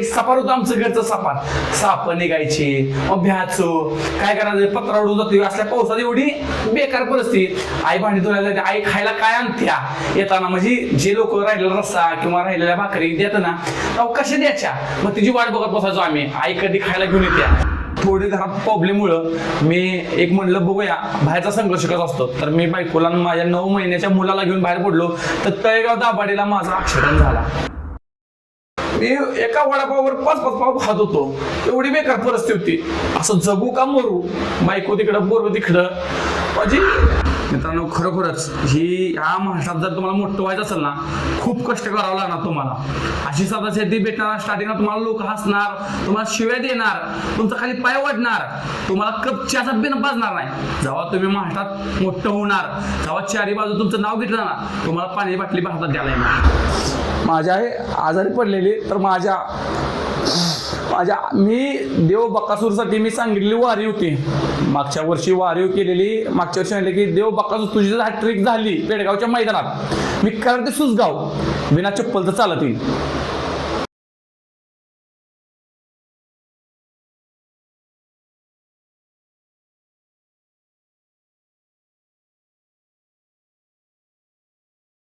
एक सपार होतं आमचं घरचं सपार, साप निघायचे, मग भ्याचो काय करायचं, पत्रा उडून जातो. असल्या पावसात एवढी बेकार परिस्थिती. आई भांडी धुवायला जाते, आई खायला काय आणत्या येताना, म्हणजे जे लोक राहिलेला रस्सा किंवा राहिलेल्या भाकरी देत ना तेव्हा कशा द्यायच्या, मग तिची वाट बघत बसायचो आम्ही, आई कधी खायला घेऊन येत्या. थोडे घरात प्रॉब्लेममुळं मी एक म्हणलं बघूया बाहेरचा संघर्ष कसा असतो, तर मी बायकोला माझ्या 9 महिन्याच्या मुलाला घेऊन बाहेर पडलो. तर तळेगाव दाभाडेला माझा ऍक्सिडेंट झाला. मी एका वडापावर 5-5 पाव खात होतो. एवढी बेकार परिस्थिती होती. असं जगू का मरू, बायको तिकडं पोरं तिकडं. म्हणजे मित्रांनो खरोखरच ही ह्या महाराष्ट्रात जर तुम्हाला मोठं व्हायचं असेल ना, खूप कष्ट करावं लागणार तुम्हाला. अशी साधा शेती भेटणार, स्टार्टिंगला तुम्हाला लोक हसणार, तुम्हाला शिव्या देणार, तुमचा खाली पाय वाढणार, तुम्हाला कप चहाचा बिन पाजणार नाही. जेव्हा तुम्ही महाराष्ट्रात मोठं होणार, जेव्हा चारी बाजू तुमचं नाव घेतलं ना, तुम्हाला पाणी बाटली हातात द्यायला येणार. माझ्या आजारी पडलेली, तर माझ्या मी देव बकासूरसाठी मी सांगितलेली वारी होती. मागच्या वर्षी वारी केलेली. मागच्या वर्षी सांगितले की देव बकासूर तुझी जर ट्रिक झाली पेडगावच्या मैदानात, मी करते सुसगाव बिना चप्पलचं चालत येईल.